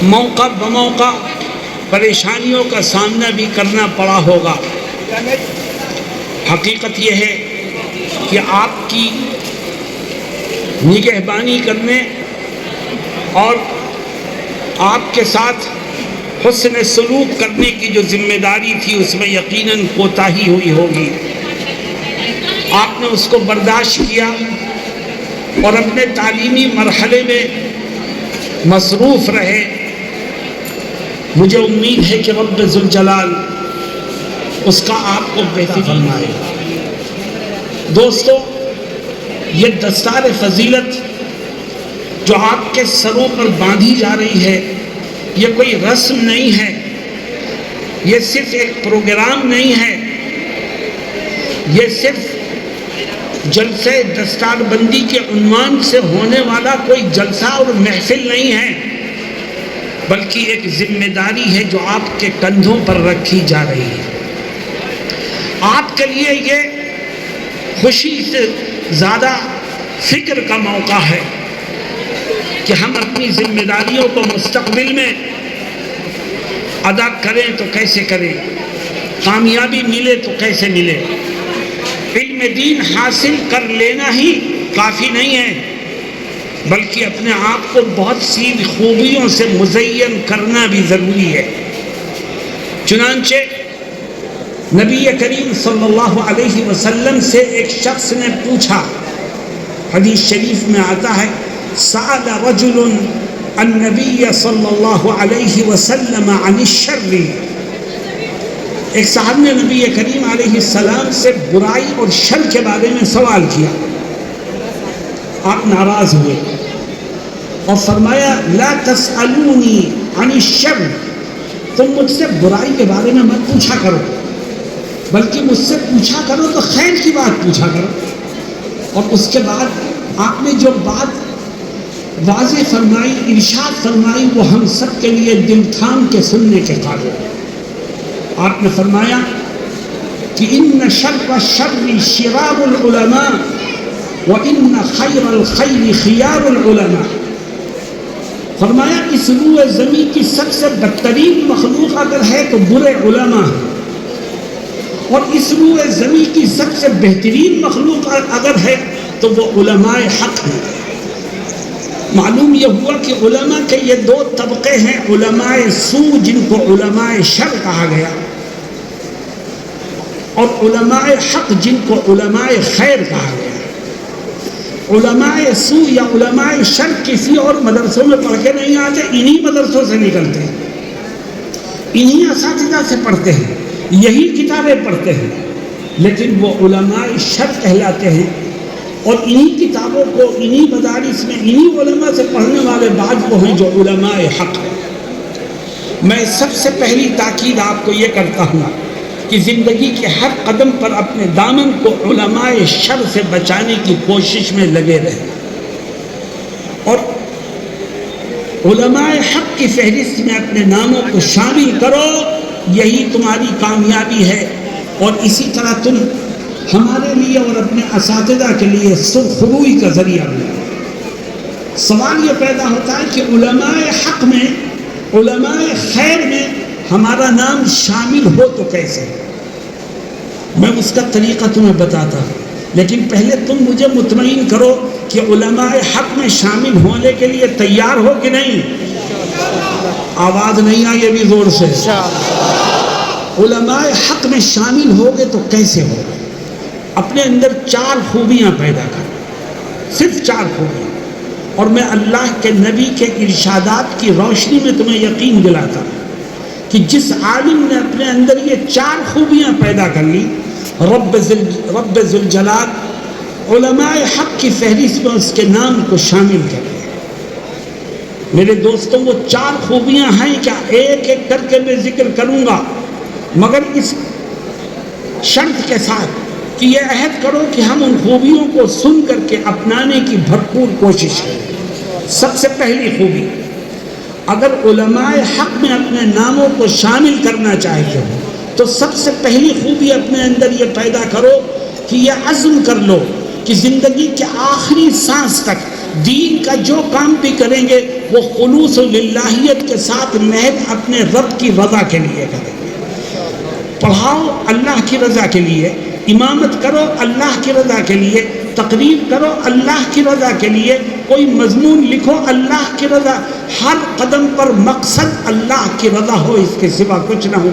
موقع بموقع پریشانیوں کا سامنا بھی کرنا پڑا ہوگا۔ حقیقت یہ ہے کہ آپ کی نگہبانی کرنے اور آپ کے ساتھ حسن سلوک کرنے کی جو ذمہ داری تھی اس میں یقیناً کوتاہی ہوئی ہوگی۔ آپ نے اس کو برداشت کیا اور اپنے تعلیمی مرحلے میں مصروف رہے۔ مجھے امید ہے کہ رب ذوالجلال اس کا آپ کو بہتر فرمائے۔ دوستو، یہ دستار فضیلت جو آپ کے سروں پر باندھی جا رہی ہے، یہ کوئی رسم نہیں ہے، یہ صرف ایک پروگرام نہیں ہے، یہ صرف جلسہ دستار بندی کے عنوان سے ہونے والا کوئی جلسہ اور محفل نہیں ہے، بلکہ ایک ذمہ داری ہے جو آپ کے کندھوں پر رکھی جا رہی ہے۔ آپ کے لیے یہ خوشی سے زیادہ فکر کا موقع ہے کہ ہم اپنی ذمہ داریوں کو مستقبل میں ادا کریں تو کیسے کریں، کامیابی ملے تو کیسے ملے۔ علم دین حاصل کر لینا ہی کافی نہیں ہے، بلکہ اپنے آپ کو بہت سی خوبیوں سے مزین کرنا بھی ضروری ہے۔ چنانچہ نبی کریم صلی اللہ علیہ وسلم سے ایک شخص نے پوچھا، حدیث شریف میں آتا ہے، سأل رجل النبی صلی اللہ علیہ وسلم عن الشر، ایک صاحب نے نبی کریم علیہ السلام سے برائی اور شر کے بارے میں سوال کیا۔ آپ ناراض ہوئے اور فرمایا، لا تسألونی عن الشر، تم مجھ سے برائی کے بارے میں مت پوچھا کرو، بلکہ مجھ سے پوچھا کرو تو خیر کی بات پوچھا کرو۔ اور اس کے بعد آپ نے جو بات واضح فرمائی، ارشاد فرمائی، وہ ہم سب کے لیے دل تھام کے سننے کے قابل ہے۔ آپ نے فرمایا کہ ان شر الشر شرار العلماء وان خیر الخیر خیار العلماء، فرمایا اس روح زمین کی سب سے بدترین مخلوق اگر ہے تو برے علماء ہیں، اور اس روح زمین کی سب سے بہترین مخلوق اگر ہے تو وہ علماء حق ہیں۔ معلوم یہ ہوا کہ علماء کے یہ دو طبقے ہیں، علماء سو جن کو علماء شر کہا گیا، اور علماء حق جن کو علماء خیر کہا گیا۔ علماء سو یا علماء شر کسی اور مدرسوں میں پڑھ کے نہیں آتے، انہی مدرسوں سے نکلتے ہیں، انہی اساتذہ سے پڑھتے ہیں، یہی کتابیں پڑھتے ہیں، لیکن وہ علماء شر کہلاتے ہیں۔ اور انہی کتابوں کو انہی مدارس میں انہی علماء سے پڑھنے والے بعض وہ ہیں جو علماء حق ہیں۔ میں سب سے پہلی تاکید آپ کو یہ کرتا ہوں کہ زندگی کے ہر قدم پر اپنے دامن کو علماء شر سے بچانے کی کوشش میں لگے رہیں، اور علماء حق کی فہرست میں اپنے ناموں کو شامل کرو، یہی تمہاری کامیابی ہے، اور اسی طرح تم ہمارے لیے اور اپنے اساتذہ کے لیے سرخروئی کا ذریعہ بنو۔ سوال یہ پیدا ہوتا ہے کہ علماء حق میں، علماء خیر میں ہمارا نام شامل ہو تو کیسے؟ میں اس کا طریقہ تمہیں بتاتا ہوں، لیکن پہلے تم مجھے مطمئن کرو کہ علماء حق میں شامل ہونے کے لیے تیار ہو کہ نہیں؟ آواز نہیں آئی ابھی زور سے۔ علماء حق میں شامل ہوگے تو کیسے ہوگے؟ اپنے اندر 4 خوبیاں پیدا کر، صرف 4 خوبیاں، اور میں اللہ کے نبی کے ارشادات کی روشنی میں تمہیں یقین دلاتا ہوں کہ جس عالم نے اپنے اندر یہ 4 خوبیاں پیدا کر لی، رب ذوالجلال علماء حق کی فہرست میں اس کے نام کو شامل کر لیا۔ میرے دوستوں، وہ 4 خوبیاں ہیں کیا؟ ایک ایک کر کے میں ذکر کروں گا، مگر اس شرط کے ساتھ کہ یہ عہد کرو کہ ہم ان خوبیوں کو سن کر کے اپنانے کی بھرپور کوشش کریں۔ سب سے پہلی خوبی، اگر علماء حق میں اپنے ناموں کو شامل کرنا چاہتے ہو تو سب سے پہلی خوبی اپنے اندر یہ پیدا کرو کہ یہ عزم کر لو کہ زندگی کے آخری سانس تک دین کا جو کام بھی کریں گے وہ خلوص و للہیت کے ساتھ محض اپنے رب کی رضا کے لیے کریں گے. پڑھاؤ اللہ کی رضا کے لیے، امامت کرو اللہ کی رضا کے لیے، تقریر کرو اللہ کی رضا کے لیے، کوئی مضمون لکھو اللہ کی رضا، ہر قدم پر مقصد اللہ کی رضا ہو، اس کے سوا کچھ نہ ہو.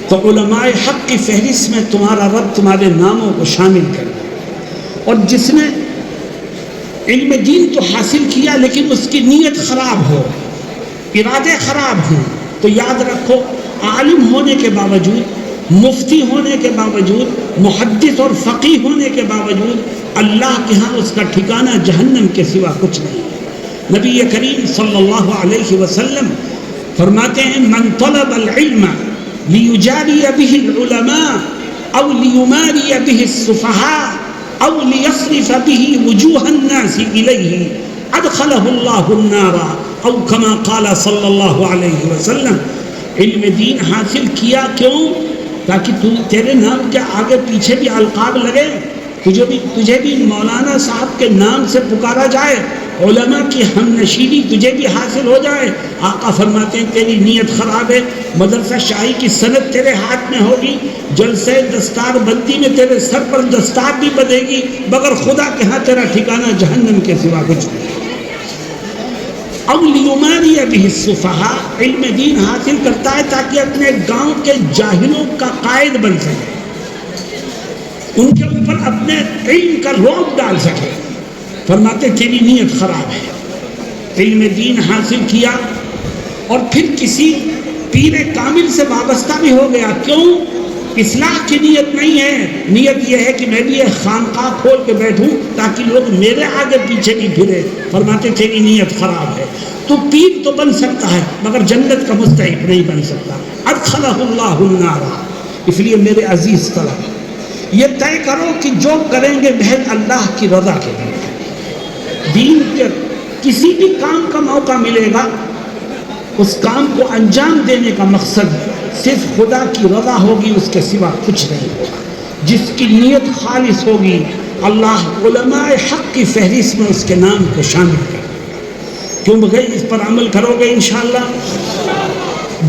تو علماء حق کی فہرست میں تمہارا رب تمہارے ناموں کو شامل کرے. اور جس نے علم دین تو حاصل کیا لیکن اس کی نیت خراب ہو، ارادے خراب ہوں، تو یاد رکھو عالم ہونے کے باوجود، مفتی ہونے کے باوجود، محدث اور فقیہ ہونے کے باوجود اللہ کے ہاں اس کا ٹھکانہ جہنم کے سوا کچھ نہیں ہے. نبی کریم صلی اللہ علیہ وسلم فرماتے ہیں من طلب العلم لیجاری به العلماء او لیماری به السفہاء او لیصرف به وجوہ الناس الیہ ادخلہ اللہ النار او کما قال صلی اللہ علیہ وسلم. علم دین حاصل کیا کیوں؟ تاکہ تیرے نام کے آگے پیچھے بھی القاب لگے، تجھے بھی مولانا صاحب کے نام سے پکارا جائے، علماء کی ہم نشینی تجھے بھی حاصل ہو جائے. آقا فرماتے ہیں تیری نیت خراب ہے، مدرسہ شاہی کی سند تیرے ہاتھ میں ہوگی، جلسے دستار بندی میں تیرے سر پر دستار بھی بدے گی، مگر خدا کے ہاں تیرا ٹھکانہ جہنم کے سوا کچھ نہیں. او لیماری به السفہاء، علم دین حاصل کرتا ہے تاکہ اپنے گاؤں کے جاہلوں کا قائد بن سکے، ان کے اوپر اپنے علم کا رعب ڈال سکے. فرماتے تیری نیت خراب ہے. علم دین حاصل کیا اور پھر کسی پیر کامل سے وابستہ بھی ہو گیا، کیوں؟ اصلاح کی نیت نہیں ہے، نیت یہ ہے کہ میں بھی ایک خانقاہ کھول کے بیٹھوں تاکہ لوگ میرے آگے پیچھے نہیں پھرے. فرماتے تیری نیت خراب ہے. تو پیر تو بن سکتا ہے مگر جنت کا مستحق نہیں بن سکتا. ادخلہ اللہ النار. اس لیے میرے عزیز طلبہ یہ طے کرو کہ جو کریں گے محض اللہ کی رضا کے لیے. دین کے کسی بھی کام کا موقع ملے گا، اس کام کو انجام دینے کا مقصد صرف خدا کی رضا ہوگی، اس کے سوا کچھ نہیں ہوگا. جس کی نیت خالص ہوگی اللہ علماء حق کی فہرست میں اس کے نام کو شامل کر دے گا. کیوں بغیر اس پر عمل کرو گے انشاءاللہ.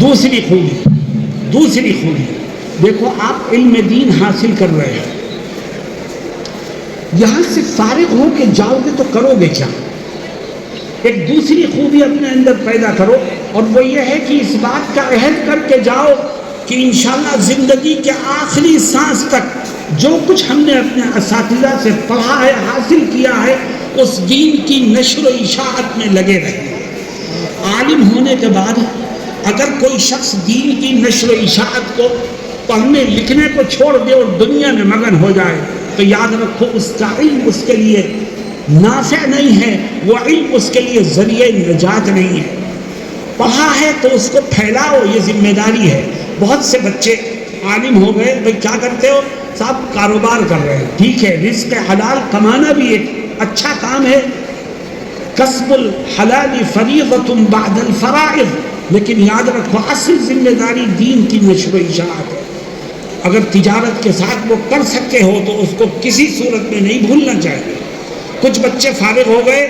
دوسری خوبی دیکھو، آپ علم دین حاصل کر رہے ہیں، یہاں سے فارغ ہو کے جاؤ گے تو کرو گے کیا؟ ایک دوسری خوبی اپنے اندر پیدا کرو، اور وہ یہ ہے کہ اس بات کا عہد کر کے جاؤ کہ انشاءاللہ زندگی کے آخری سانس تک جو کچھ ہم نے اپنے اساتذہ سے پڑھا ہے، حاصل کیا ہے، اس دین کی نشر و اشاعت میں لگے رہیں. عالم ہونے کے بعد اگر کوئی شخص دین کی نشر و اشاعت کو، پڑھنے لکھنے کو چھوڑ دے اور دنیا میں مگن ہو جائے تو یاد رکھو اس کا علم اس کے لیے نافع نہیں ہے، وہ علم اس کے لیے ذریعہ نجات نہیں ہے. پڑھا ہے تو اس کو پھیلاؤ، یہ ذمہ داری ہے. بہت سے بچے عالم ہو گئے، بھئی کیا کرتے ہو؟ صاحب کاروبار کر رہے ہیں. ٹھیک ہے، رزق حلال کمانا بھی ایک اچھا کام ہے، کسب الحلال فریضۃ بعد الفرائض، لیکن یاد رکھو اصل ذمہ داری دین کی نشر و اشاعت ہے. اگر تجارت کے ساتھ وہ کر سکتے ہو تو اس کو کسی صورت میں نہیں بھولنا چاہیے. کچھ بچے فارغ ہو گئے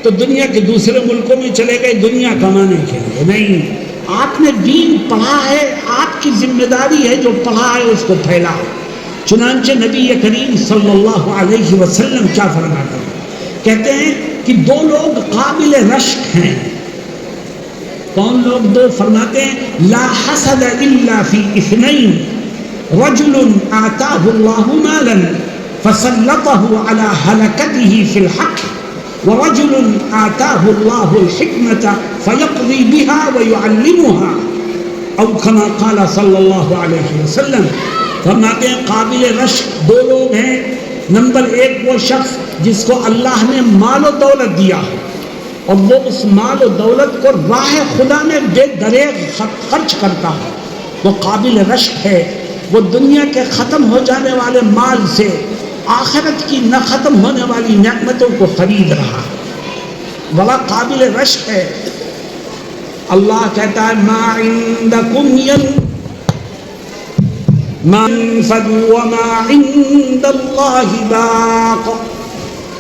تو دنیا کے دوسرے ملکوں میں چلے گئے دنیا کمانے کے لیے. نہیں، آپ نے دین پڑھا ہے، آپ کی ذمہ داری ہے جو پڑھا ہے اس کو پھیلاؤ. چنانچہ نبی کریم صلی اللہ علیہ وسلم کیا فرماتے ہیں؟ کہتے ہیں کہ دو لوگ قابل رشک ہیں. کون لوگ دو؟ فرماتے ہیں لا حسد الا فی اثنین، رجل آتاہ اللہ مالا فسلطه على هلكته في الحق، ورجل آتاه الله الحكمة فيقضي بها ويعلمها، او كما قال صلی اللہ علیہ وسلم. فرماتے ہیں قابل رشک دو لوگ ہیں. نمبر ایک وہ شخص جس کو اللہ نے مال و دولت دیا ہے اور وہ اس مال و دولت کو راہ خدا میں بے دریغ خرچ کرتا ہے، وہ قابل رشک ہے. وہ دنیا کے ختم ہو جانے والے مال سے آخرت کی نہ ختم ہونے والی نعمتوں کو خرید رہا ہے، بڑا قابل رشک ہے. اللہ کہتا ہے ما عندکم منفد وما عند اللہ باق.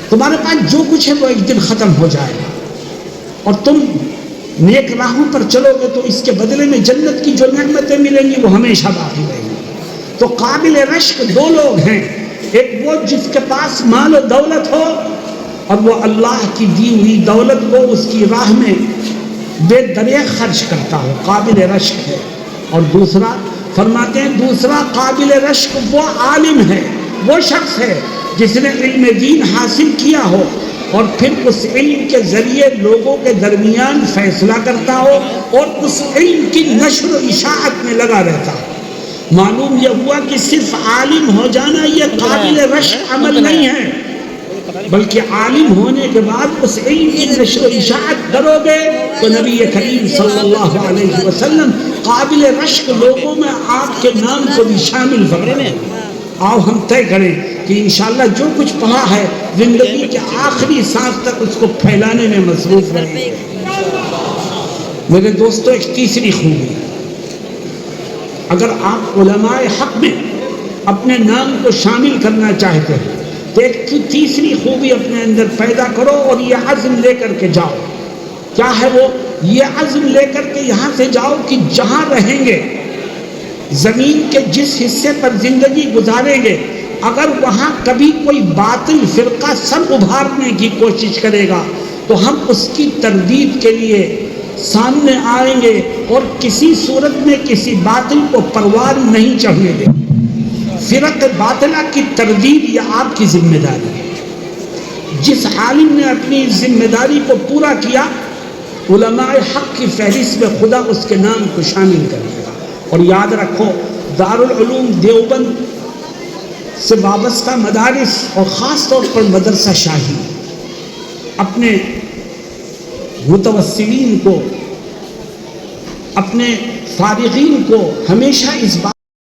تمہارے پاس جو کچھ ہے وہ ایک دن ختم ہو جائے گا، اور تم نیک راہوں پر چلو گے تو اس کے بدلے میں جنت کی جو نعمتیں ملیں گی وہ ہمیشہ باقی رہیں گی۔ تو قابل رشک دو لوگ ہیں، ایک وہ جس کے پاس مال و دولت ہو اور وہ اللہ کی دی ہوئی دولت کو اس کی راہ میں بے دریغ خرچ کرتا ہو، قابل رشک ہے۔ اور دوسرا فرماتے ہیں دوسرا قابل رشک وہ عالم ہے، وہ شخص ہے جس نے علم دین حاصل کیا ہو اور پھر اس علم کے ذریعے لوگوں کے درمیان فیصلہ کرتا ہو اور اس علم کی نشر و اشاعت میں لگا رہتا ہو۔ معلوم یہ ہوا کہ صرف عالم ہو جانا یہ قابل رشک عمل نہیں ہے، بلکہ عالم ہونے کے بعد اس علم کی نشر و اشاعت کرو گے تو نبی کریم صلی اللہ علیہ وسلم قابل رشک لوگوں میں آپ کے نام کو بھی شامل فرمائیں۔ آؤ ہم طے کریں کہ انشاءاللہ جو کچھ پڑھا ہے زندگی کے آخری سانس تک اس کو پھیلانے میں مصروف رہیں گے۔ میرے دوستو، ایک تیسری خوبی، اگر آپ علماء حق میں اپنے نام کو شامل کرنا چاہتے ہیں تو ایک تیسری خوبی اپنے اندر پیدا کرو اور یہ عزم لے کر کے جاؤ۔ کیا ہے وہ؟ یہ عزم لے کر کے یہاں سے جاؤ کہ جہاں رہیں گے، زمین کے جس حصے پر زندگی گزاریں گے، اگر وہاں کبھی کوئی باطل فرقہ سر ابھارنے کی کوشش کرے گا تو ہم اس کی تردید کے لیے سامنے آئیں گے اور کسی صورت میں کسی باطل کو پروان نہیں چڑھنے دیں گے۔ فرق باطلہ کی تردید یہ آپ کی ذمہ داری ہے۔ جس عالم نے اپنی ذمہ داری کو پورا کیا، علماء حق کی فہرست میں خدا اس کے نام کو شامل کر دے گا۔ اور یاد رکھو، دارالعلوم دیوبند سے وابستہ مدارس اور خاص طور پر مدرسہ شاہی اپنے متوسلین کو، اپنے فارغین کو ہمیشہ اس بات